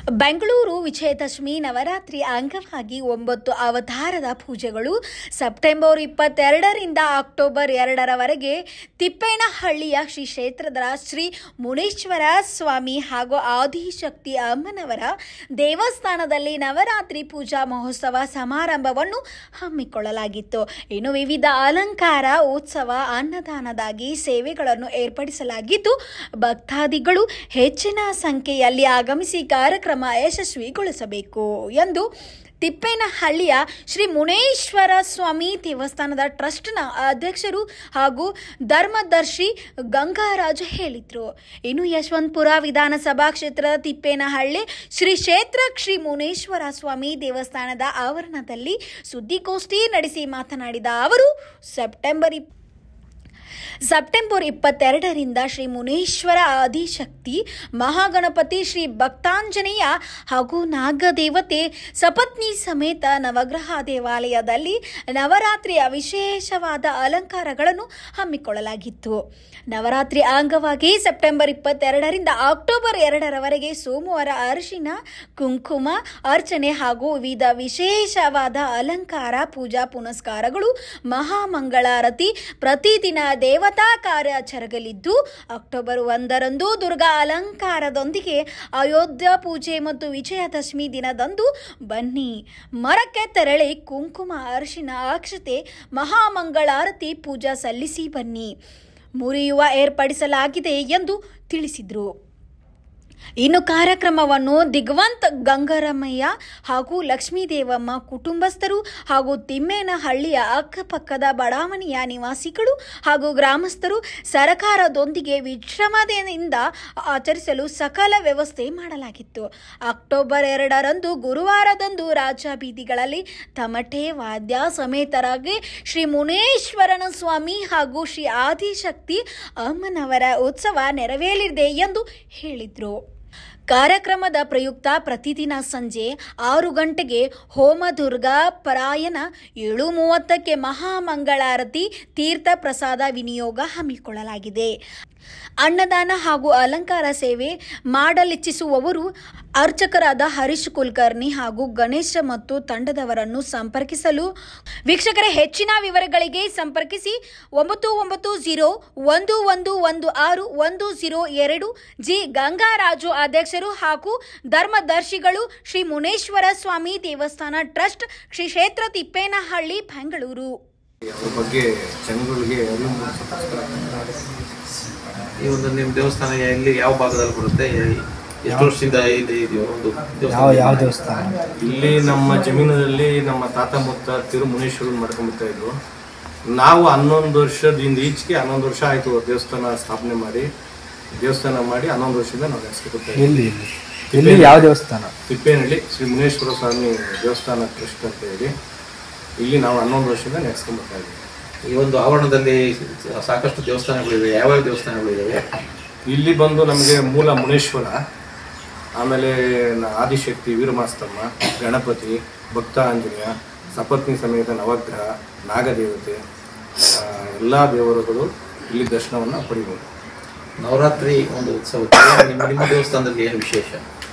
ಬೆಂಗಳೂರು ವಿಜಯದಶಮಿ ನವರಾತ್ರಿ ಅಂಗವಾಗಿ 9 ಅವತಾರದ ಪೂಜೆಗಳು ಸೆಪ್ಟೆಂಬರ್ 22ರಿಂದ ಅಕ್ಟೋಬರ್ 2ರವರೆಗೆ ತಿಪ್ಪೇನಹಳ್ಳಿಯ ಶ್ರೀ ಕ್ಷೇತ್ರದ ಶ್ರೀ ಮುನೇಶ್ವರ ಸ್ವಾಮಿ ಹಾಗೂ ಆದಿಶಕ್ತಿ ಅಮ್ಮನವರ ದೇವಸ್ಥಾನದಲ್ಲಿ ನವರಾತ್ರಿ ಪೂಜಾ ಮಹೋತ್ಸವ ಸಮಾರಂಭವನ್ನು ಹಮ್ಮಿಕೊಳ್ಳಲಾಗಿತ್ತು. ಇನ್ನು ವಿವಿಧ ಅಲಂಕಾರ, ಉತ್ಸವ, ಅನ್ನದಾನದಾಗಿ ಸೇವೆಗಳನ್ನು ಏರ್ಪಡಿಸಲಾಗಿದ್ದು, ಭಕ್ತಾದಿಗಳು ಹೆಚ್ಚಿನ ಸಂಖ್ಯೆಯಲ್ಲಿ ಆಗಮಿಸಿ ಕಾರ್ಯಕ್ರಮ ಯಶಸ್ವಿಗೊಳಿಸಬೇಕು ಎಂದು ತಿಪ್ಪೇನಹಳ್ಳಿಯ ಶ್ರೀ ಮುನೇಶ್ವರ ಸ್ವಾಮಿ ದೇವಸ್ಥಾನದ ಟ್ರಸ್ಟ್ನ ಅಧ್ಯಕ್ಷರು ಹಾಗೂ ಧರ್ಮದರ್ಶಿ ಗಂಗಾರಾಜ್ ಹೇಳಿದರು. ಇನ್ನು ಯಶವಂತಪುರ ವಿಧಾನಸಭಾ ಕ್ಷೇತ್ರದ ತಿಪ್ಪೇನಹಳ್ಳಿ ಶ್ರೀ ಕ್ಷೇತ್ರ ಶ್ರೀ ಮುನೇಶ್ವರ ಸ್ವಾಮಿ ದೇವಸ್ಥಾನದ ಆವರಣದಲ್ಲಿ ಸುದ್ದಿಗೋಷ್ಠಿ ನಡೆಸಿ ಮಾತನಾಡಿದ ಅವರು, ಸೆಪ್ಟೆಂಬರ್ 22ರಿಂದ ಶ್ರೀ ಮುನೇಶ್ವರ ಆದಿಶಕ್ತಿ ಮಹಾಗಣಪತಿ ಶ್ರೀ ಭಕ್ತಾಂಜನೇಯ ಹಾಗೂ ನಾಗದೇವತೆ ಸಪತ್ನಿ ಸಮೇತ ನವಗ್ರಹ ದೇವಾಲಯದಲ್ಲಿ ನವರಾತ್ರಿಯ ವಿಶೇಷವಾದ ಅಲಂಕಾರಗಳನ್ನು ಹಮ್ಮಿಕೊಳ್ಳಲಾಗಿತ್ತು. ನವರಾತ್ರಿ ಅಂಗವಾಗಿ ಸೆಪ್ಟೆಂಬರ್ 22ರಿಂದ ಅಕ್ಟೋಬರ್ 2ರವರೆಗೆ ಸೋಮವಾರ ಅರಿಶಿನ ಕುಂಕುಮ ಅರ್ಚನೆ ಹಾಗೂ ವಿವಿಧ ವಿಶೇಷವಾದ ಅಲಂಕಾರ, ಪೂಜಾ ಪುನಸ್ಕಾರಗಳು, ಮಹಾಮಂಗಳಾರತಿ ಪ್ರತಿದಿನ ದೇವತಾ ಕಾರ್ಯ ಜರುಗಲಿದ್ದು, ಅಕ್ಟೋಬರ್ 1ರಂದು ದುರ್ಗಾ ಅಲಂಕಾರದೊಂದಿಗೆ ಅಯೋಧ್ಯ ಪೂಜೆ ಮತ್ತು ವಿಜಯದಶಮಿ ದಿನದಂದು ಬನ್ನಿ ಮರಕ್ಕೆ ತೆರಳಿ ಕುಂಕುಮ, ಅರಿಶಿನ, ಅಕ್ಷತೆ, ಮಹಾಮಂಗಳಾರತಿ ಪೂಜಾ ಸಲ್ಲಿಸಿ ಬನ್ನಿ ಮುರಿಯುವ ಏರ್ಪಡಿಸಲಾಗಿದೆ ಎಂದು ತಿಳಿಸಿದರು. ಇನ್ನು ಕಾರ್ಯಕ್ರಮವನ್ನು ದಿಗ್ವಂತ್ ಗಂಗರಮಯ್ಯ ಹಾಗೂ ಲಕ್ಷ್ಮೀದೇವಮ್ಮ ಕುಟುಂಬಸ್ಥರು ಹಾಗೂ ತಿಮ್ಮೇನಹಳ್ಳಿಯ ಅಕ್ಕಪಕ್ಕದ ಬಡಾವಣೆಯ ನಿವಾಸಿಗಳು ಹಾಗೂ ಗ್ರಾಮಸ್ಥರು ಸರಕಾರದೊಂದಿಗೆ ವಿಶ್ರಮದಿಂದ ಆಚರಿಸಲು ಸಕಲ ವ್ಯವಸ್ಥೆ ಮಾಡಲಾಗಿತ್ತು. ಅಕ್ಟೋಬರ್ 2ರಂದು ಗುರುವಾರದಂದು ರಾಜ ಬೀದಿಗಳಲ್ಲಿ ತಮಟೆ ವಾದ್ಯ ಸಮೇತರಾಗಿ ಶ್ರೀ ಮುನೇಶ್ವರನ ಸ್ವಾಮಿ ಹಾಗೂ ಶ್ರೀ ಆದಿಶಕ್ತಿ ಅಮ್ಮನವರ ಉತ್ಸವ ನೆರವೇರಲಿದೆ ಎಂದು ಹೇಳಿದರು. ಕಾರ್ಯಕ್ರಮದ ಪ್ರಯುಕ್ತ ಪ್ರತಿದಿನ ಸಂಜೆ 6 ಗಂಟೆಗೆ ಹೋಮ ದುರ್ಗಾ ಪರಾಯಣ, 7:30ಕ್ಕೆ ಮಹಾಮಂಗಳಾರತಿ, ತೀರ್ಥ ಪ್ರಸಾದ ವಿನಿಯೋಗ ಹಮ್ಮಿಕೊಳ್ಳಲಾಗಿದೆ. ಅನ್ನದಾನ ಹಾಗೂ ಅಲಂಕಾರ ಸೇವೆ ಮಾಡಲಿಚ್ಛಿಸುವವರು ಅರ್ಚಕರಾದ ಹರೀಶ್ ಕುಲಕರ್ಣಿ ಹಾಗೂ ಗಣೇಶ ಮತ್ತು ತಂಡದವರನ್ನು ಸಂಪರ್ಕಿಸಲು. ವೀಕ್ಷಕರೇ, ಹೆಚ್ಚಿನ ವಿವರಗಳಿಗೆ ಸಂಪರ್ಕಿಸಿ 9911116102 ಜಿ. ಗಂಗಾರಾಜು ಅಧ್ಯಕ್ಷರು ಹಾಗೂ ಧರ್ಮದರ್ಶಿಗಳು, ಶ್ರೀ ಮುನೇಶ್ವರ ಸ್ವಾಮಿ ದೇವಸ್ಥಾನ ಟ್ರಸ್ಟ್, ಶ್ರೀ ಕ್ಷೇತ್ರ ತಿಪ್ಪೇನಹಳ್ಳಿ, ಬೆಂಗಳೂರು. ಬಗ್ಗೆ ಜನಗಳಿಗೆ ಈ ಒಂದು ನಿಮ್ಮ ದೇವಸ್ಥಾನ ಎಲ್ಲಿ ಯಾವ ಭಾಗದಲ್ಲಿ ಬರುತ್ತೆ, ಎಷ್ಟು ವರ್ಷದಿಂದ ಇದೆಯೋ ಒಂದು ಯಾವ ದೇವಸ್ಥಾನ? ಇಲ್ಲಿ ನಮ್ಮ ಜಮೀನಲ್ಲಿ ನಮ್ಮ ತಾತ ಮುತ್ತ ತಿರು ಮುನೇಶ್ವರನ್ ಮಾಡ್ಕೊಂಡ್ಬಿಡ್ತಾ ಇದ್ರು. ನಾವು 11 ವರ್ಷದಿಂದ ಈಚೆಗೆ 11 ವರ್ಷ ಆಯಿತು ದೇವಸ್ಥಾನ ಸ್ಥಾಪನೆ ಮಾಡಿ 11 ವರ್ಷದಿಂದ ನಾವು ನಡೆಸ್ಕೊಡ್ತಾ ಇದ್ದೀವಿ. ಎಲ್ಲಿ ಯಾವ ದೇವಸ್ಥಾನ? ತಿಪ್ಪೇನಹಳ್ಳಿ ಶ್ರೀ ಮುನೇಶ್ವರ ಸ್ವಾಮಿ ದೇವಸ್ಥಾನ ಟ್ರಸ್ಟ್ ಅಂತ ಹೇಳಿ ಇಲ್ಲಿ ನಾವು 11 ವರ್ಷದಿಂದ ನಡೆಸ್ಕೊಂಡ್ಬರ್ತಾ ಇದ್ದೀವಿ. ಈ ಒಂದು ಆವರಣದಲ್ಲಿ ಸಾಕಷ್ಟು ದೇವಸ್ಥಾನಗಳಿವೆ. ಯಾವ್ಯಾವ ದೇವಸ್ಥಾನಗಳಿವೆ? ಇಲ್ಲಿ ಬಂದು ನಮಗೆ ಮೂಲ ಮುನೇಶ್ವರ, ಆಮೇಲೆ ಆದಿಶಕ್ತಿ, ವೀರಮಾಸ್ತಮ್ಮ, ಗಣಪತಿ, ಭಕ್ತಾಂಜನೇಯ, ಸಪತ್ನಿ ಸಮೇತ ನವಗ್ರಹ, ನಾಗದೇವತೆ, ಎಲ್ಲ ದೇವರುಗಳು ಇಲ್ಲಿ ದರ್ಶನವನ್ನು ಪಡಿಬೋದು. ನವರಾತ್ರಿ ಒಂದು ಉತ್ಸವಕ್ಕೆ ನಿಮ್ಮ ದೇವಸ್ಥಾನದಲ್ಲಿ ಏನು ವಿಶೇಷ?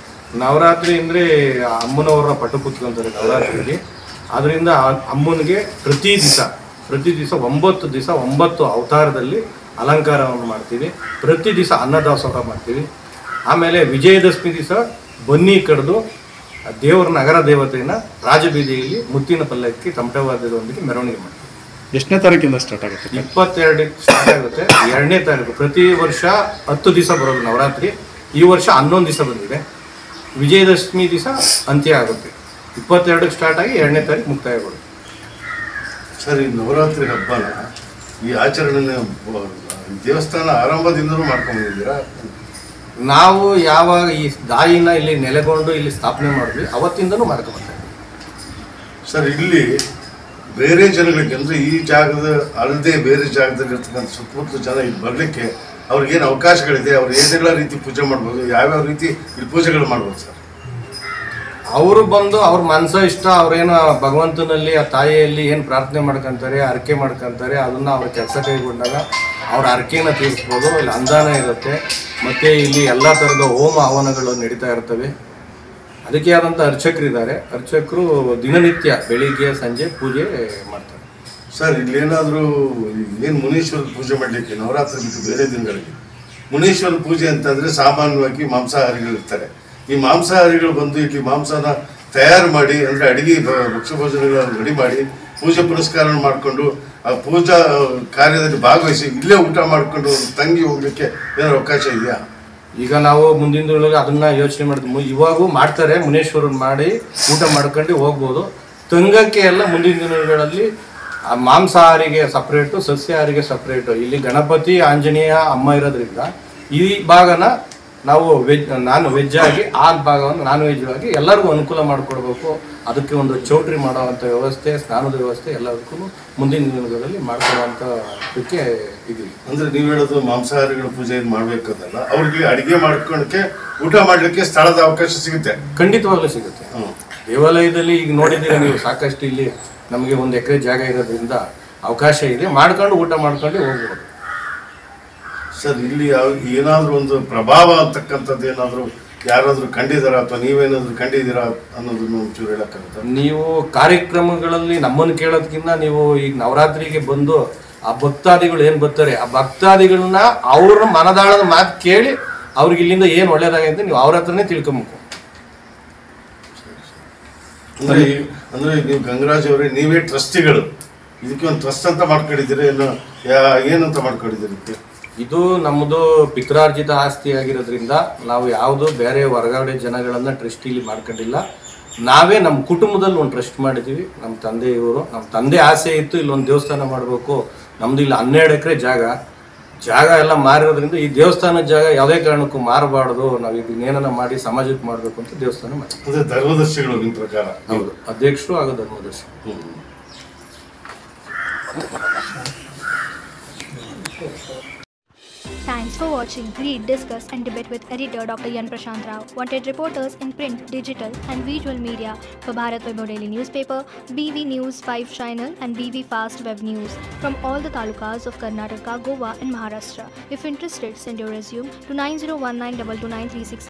ನವರಾತ್ರಿ ಅಂದರೆ ಅಮ್ಮನವರ ಪಟ್ಟು ಕೂತ್ಕೊಂತಾರೆ ನವರಾತ್ರಿಯಲ್ಲಿ. ಅದರಿಂದ ಅಮ್ಮನಿಗೆ ಪ್ರತಿ ದಿವಸ 9 ದಿವಸ 9 ಅವತಾರದಲ್ಲಿ ಅಲಂಕಾರವನ್ನು ಮಾಡ್ತೀವಿ. ಪ್ರತಿ ದಿವಸ ಅನ್ನದಾಸೋಹ ಮಾಡ್ತೀವಿ. ಆಮೇಲೆ ವಿಜಯದಶಮಿ ದಿವಸ ಬನ್ನಿ ಕಡಿದು ದೇವರ ನಗರ ದೇವತೆಯನ್ನು ರಾಜಬೀದಿಯಲ್ಲಿ ಮುತ್ತಿನ ಪಲ್ಲಕ್ಕಿ ತಮಟವಾದ್ಯದೊಂದಿಗೆ ಮೆರವಣಿಗೆ ಮಾಡ್ತೀವಿ. ಎಷ್ಟನೇ ತಾರೀಕಿಂದ ಸ್ಟಾರ್ಟ್ ಆಗುತ್ತೆ? 22 ಸ್ಟಾರ್ಟ್ ಆಗುತ್ತೆ. 2ನೇ ತಾರೀಕು. ಪ್ರತಿ ವರ್ಷ 10 ದಿವಸ ಬರೋದು ನವರಾತ್ರಿ. ಈ ವರ್ಷ 11 ದಿವಸ ಬಂದಿದೆ. ವಿಜಯದಶಮಿ ದಿವಸ ಅಂತ್ಯ ಆಗುತ್ತೆ. 22ಕ್ಕೆ ಸ್ಟಾರ್ಟ್ ಆಗಿ 2ನೇ ತಾರೀಕು ಮುಕ್ತಾಯಗೊಳ್ಳುತ್ತೆ. ಸರ್, ಈ ನವರಾತ್ರಿ ಹಬ್ಬನ ಈ ಆಚರಣೆ ದೇವಸ್ಥಾನ ಆರಂಭದಿಂದಲೂ ಮಾಡ್ಕೊಂಡಿದ್ದೀರಾ? ನಾವು ಯಾವಾಗ ಈ ದಾಯಿನ ಇಲ್ಲಿ ನೆಲೆಗೊಂಡು ಇಲ್ಲಿ ಸ್ಥಾಪನೆ ಮಾಡಿದ್ವಿ ಅವತ್ತಿಂದನೂ ಮಾಡ್ಕೊಂಡ್ಬರ್ತಾ ಇದ್ದೀವಿ. ಸರ್, ಇಲ್ಲಿ ಬೇರೆ ಜನಗಳಿಗೆ ಅಂದರೆ ಈ ಜಾಗದ ಅಲ್ಲದೆ ಬೇರೆ ಜಾಗದಲ್ಲಿ ಇರ್ತಕ್ಕಂಥ ಸುತ್ತಮುತ್ತಲು ಜನ ಇಲ್ಲಿ ಬರಲಿಕ್ಕೆ ಅವ್ರಿಗೇನು ಅವಕಾಶಗಳಿದೆ? ಅವ್ರು ಏನೆಲ್ಲ ರೀತಿ ಪೂಜೆ ಮಾಡ್ಬೋದು? ಯಾವ್ಯಾವ ರೀತಿ ಇಲ್ಲಿ ಪೂಜೆಗಳು ಮಾಡ್ಬೋದು ಸರ್? ಅವರು ಬಂದು ಅವ್ರ ಮನಸ್ಸು ಇಷ್ಟ, ಅವ್ರೇನು ಭಗವಂತನಲ್ಲಿ ಆ ತಾಯಿಯಲ್ಲಿ ಏನು ಪ್ರಾರ್ಥನೆ ಮಾಡ್ಕೊಂತಾರೆ, ಹರಕೆ ಮಾಡ್ಕೊಂತಾರೆ, ಅದನ್ನು ಅವ್ರ ಕೆಲಸ ಕೈಗೊಂಡಾಗ ಅವ್ರ ಹರಕೆನ ತೀರಿಸ್ಬೋದು. ಇಲ್ಲಿ ಅನುದಾನ ಇರುತ್ತೆ. ಮತ್ತು ಇಲ್ಲಿ ಎಲ್ಲ ಥರದ ಹೋಮ ಹವನಗಳು ನಡೀತಾ ಇರ್ತವೆ. ಅದಕ್ಕೆ ಆದಂಥ ಅರ್ಚಕರಿದ್ದಾರೆ. ಅರ್ಚಕರು ದಿನನಿತ್ಯ ಬೆಳಿಗ್ಗೆ ಸಂಜೆ ಪೂಜೆ ಮಾಡ್ತಾರೆ. ಸರ್ ಇಲ್ಲೇನಾದರೂ ಏನು ಮುನೀಶ್ವರ ಪೂಜೆ ಮಾಡಲಿಕ್ಕೆ ನವರಾತ್ರಿ ಬಿಟ್ಟು ಬೇರೆ ದಿನಗಳಿಗೆ ಮುನೀಶ್ವರ ಪೂಜೆ ಅಂತಂದರೆ ಸಾಮಾನ್ಯವಾಗಿ ಮಾಂಸಾಹಾರಿಗಳಿರ್ತಾರೆ. ಈ ಮಾಂಸಾಹಾರಿಗಳು ಬಂದು ಇಲ್ಲಿ ಮಾಂಸನ ತಯಾರು ಮಾಡಿ ಅಂದರೆ ಅಡುಗೆ ಭಕ್ಷ್ಯ ಭೋಜನಗಳನ್ನು ರೆಡಿ ಮಾಡಿ ಪೂಜೆ ಪುರಸ್ಕಾರ ಮಾಡಿಕೊಂಡು ಆ ಪೂಜಾ ಕಾರ್ಯದಲ್ಲಿ ಭಾಗವಹಿಸಿ ಇಲ್ಲೇ ಊಟ ಮಾಡಿಕೊಂಡು ತಂಗಿ ಹೋಗ್ಲಿಕ್ಕೆ ಏನಾದ್ರು ಅವಕಾಶ ಇದೆಯಾ? ಈಗ ನಾವು ಮುಂದಿನ ದಿನಗಳಲ್ಲಿ ಅದನ್ನ ಯೋಚನೆ ಮಾಡಿದ್ವಿ. ಇವಾಗೂ ಮಾಡ್ತಾರೆ, ಮುನೇಶ್ವರನ್ ಮಾಡಿ ಊಟ ಮಾಡ್ಕೊಂಡು ಹೋಗ್ಬೋದು. ತಂಗಕ್ಕೆ ಎಲ್ಲ ಮುಂದಿನ ದಿನಗಳಲ್ಲಿ ಮಾಂಸಾಹಾರಿಗೆ ಸಪ್ರೇಟು, ಸಸ್ಯಾಹಾರಿಗೆ ಸಪ್ರೇಟು. ಇಲ್ಲಿ ಗಣಪತಿ ಆಂಜನೇಯ ಅಮ್ಮ ಇರೋದ್ರಿಂದ ಈ ಭಾಗನ ನಾವು ವೆಜ್ ಆಗಿ ಆ ಭಾಗವನ್ನು ನಾನ್ ವೆಜ್ ಆಗಿ ಎಲ್ಲರಿಗೂ ಅನುಕೂಲ ಮಾಡಿಕೊಡ್ಬೇಕು. ಅದಕ್ಕೆ ಒಂದು ಚೌಟ್ರಿ ಮಾಡೋವಂಥ ವ್ಯವಸ್ಥೆ, ಸ್ನಾನದ ವ್ಯವಸ್ಥೆ ಎಲ್ಲದಕ್ಕೂ ಮುಂದಿನ ದಿನಗಳಲ್ಲಿ ಮಾಡ್ಕೊಳ್ಳೋವಂಥದಕ್ಕೆ ಇದೀವಿ. ಅಂದರೆ ನೀವು ಹೇಳೋದು ಮಾಂಸಾಹಾರಿಗಳ ಪೂಜೆ ಮಾಡಬೇಕಂತಲ್ಲ, ಅವ್ರಿಗೆ ಅಡುಗೆ ಮಾಡ್ಕೊಳಕ್ಕೆ ಊಟ ಮಾಡಲಿಕ್ಕೆ ಸ್ಥಳದ ಅವಕಾಶ ಸಿಗುತ್ತೆ? ಖಂಡಿತವಾಗ್ಲೂ ಸಿಗುತ್ತೆ. ದೇವಾಲಯದಲ್ಲಿ ಈಗ ನೋಡಿದ್ದೀರಾ ನೀವು, ಸಾಕಷ್ಟು ಇಲ್ಲಿ ನಮಗೆ 1 ಎಕರೆ ಜಾಗ ಇರೋದ್ರಿಂದ ಅವಕಾಶ ಇದೆ, ಮಾಡ್ಕೊಂಡು ಊಟ ಮಾಡ್ಕೊಂಡು ಹೋಗ್ಬೋದು. ಸರ್ ಇಲ್ಲಿ ಏನಾದರೂ ಒಂದು ಪ್ರಭಾವ ಅಂತಕ್ಕಂಥದ್ದು ಏನಾದರೂ ಯಾರಾದರೂ ಕಂಡಿದ್ದಾರಾ ಅಥವಾ ನೀವೇನಾದರೂ ಕಂಡಿದ್ದೀರಾ ಅನ್ನೋದನ್ನು ಒಂಚೂರು ಹೇಳಕ್ಕಾಗುತ್ತೆ? ನೀವು ಕಾರ್ಯಕ್ರಮಗಳಲ್ಲಿ ನಮ್ಮನ್ನು ಕೇಳೋದಕ್ಕಿಂತ ನೀವು ಈಗ ನವರಾತ್ರಿಗೆ ಬಂದು ಆ ಭಕ್ತಾದಿಗಳು ಏನು ಬರ್ತಾರೆ, ಆ ಭಕ್ತಾದಿಗಳನ್ನ ಅವ್ರ ಮನದಾಳದ ಮಾತು ಕೇಳಿ ಅವ್ರಿಗೆ ಇಲ್ಲಿಂದ ಏನು ಒಳ್ಳೇದಾಗಿದೆ ನೀವು ಅವ್ರ ಹತ್ರನೇ ತಿಳ್ಕೊಬೇಕು. ಅಂದ್ರೆ ನೀವು ಗಂಗರಾಜ್ ಅವರೇ, ನೀವೇ ಟ್ರಸ್ಟಿಗಳು, ಇದಕ್ಕೆ ಒಂದು ಟ್ರಸ್ಟ್ ಅಂತ ಮಾಡ್ಕೊಂಡಿದ್ದೀರಿ, ಏನಂತ ಮಾಡ್ಕೊಂಡಿದ್ದೀರಿ? ಇದು ನಮ್ಮದು ಪಿತ್ರಾರ್ಜಿತ ಆಸ್ತಿ ಆಗಿರೋದ್ರಿಂದ ನಾವು ಯಾವುದು ಬೇರೆ ಹೊರಗಡೆ ಜನಗಳನ್ನ ಟ್ರಸ್ಟಿಲಿ ಮಾಡ್ಕೊಂಡಿಲ್ಲ. ನಾವೇ ನಮ್ಮ ಕುಟುಂಬದಲ್ಲಿ ಒಂದು ಟ್ರಸ್ಟ್ ಮಾಡಿದ್ದೀವಿ. ನಮ್ಮ ತಂದೆ ಇವರು, ನಮ್ಮ ತಂದೆ ಆಸೆ ಇತ್ತು ಇಲ್ಲೊಂದು ದೇವಸ್ಥಾನ ಮಾಡಬೇಕು. ನಮ್ದು ಇಲ್ಲಿ 12 ಎಕರೆ ಜಾಗ ಎಲ್ಲ ಮಾರಿರೋದ್ರಿಂದ ಈ ದೇವಸ್ಥಾನದ ಜಾಗ ಯಾವುದೇ ಕಾರಣಕ್ಕೂ ಮಾರಬಾರ್ದು, ನಾವು ಇದನ್ನೇನ ಮಾಡಿ ಸಮಾಜಕ್ಕೆ ಮಾಡಬೇಕು ಅಂತ ದೇವಸ್ಥಾನ ಮಾಡಿ. ಧರ್ಮದರ್ಶಿಗಳು ನಿಮ್ಮ ಪ್ರಕಾರ? ಹೌದು, ಅಧ್ಯಕ್ಷರು ಹಾಗೂ ಧರ್ಮದರ್ಶಿ. Thanks for watching Read, Discuss and Debate with editor Dr. Yan Prashant Rao. Wanted reporters in print, digital and visual media for Bharat Vaibhav Daily Newspaper, BV News 5 Channel and BV Fast Web News from all the talukas of Karnataka, Goa and Maharashtra. If interested, send your resume to 9019229366.